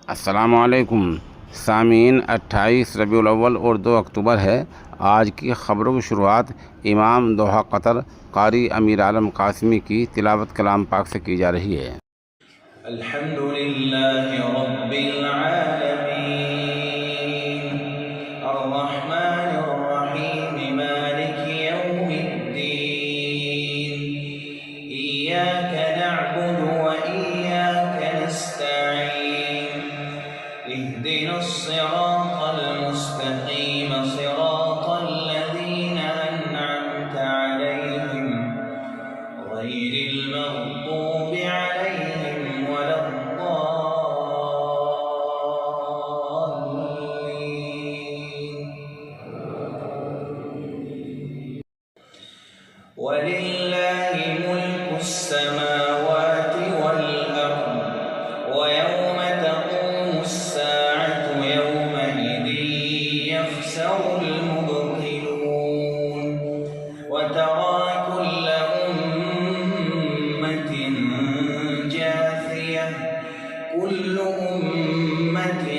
अस्सलामुअलैकुम सामीन। 28 रबीउल अव्वल और 2 अक्टूबर है। आज की ख़बरों की शुरुआत इमाम दोहा कतर कारी अमीर आलम कासिमी की तिलावत कलाम पाक से की जा रही है। अल्हम्दुलिल्लाहि रब्बिल आलमीन अर्रहमानिर रहीम मालिकि यौमिद्दीन इय्याका नअबुदु व इय्याका नस्तईन इहदिनस सिरातल मुस्तक़ीम सिरातल लज़ीना अनअमता अलैहिम गैरिल मग़दूबि अलैहिम वलिल्लाहि मुल्कुस समावाति वल अर्द व यौम तक़ूमुस साअतु यौमइज़िन यख़सरुल मुब्तिलून व तरा कुल्ल उम्मतिन जाथियह कुल्लु उम्मतिन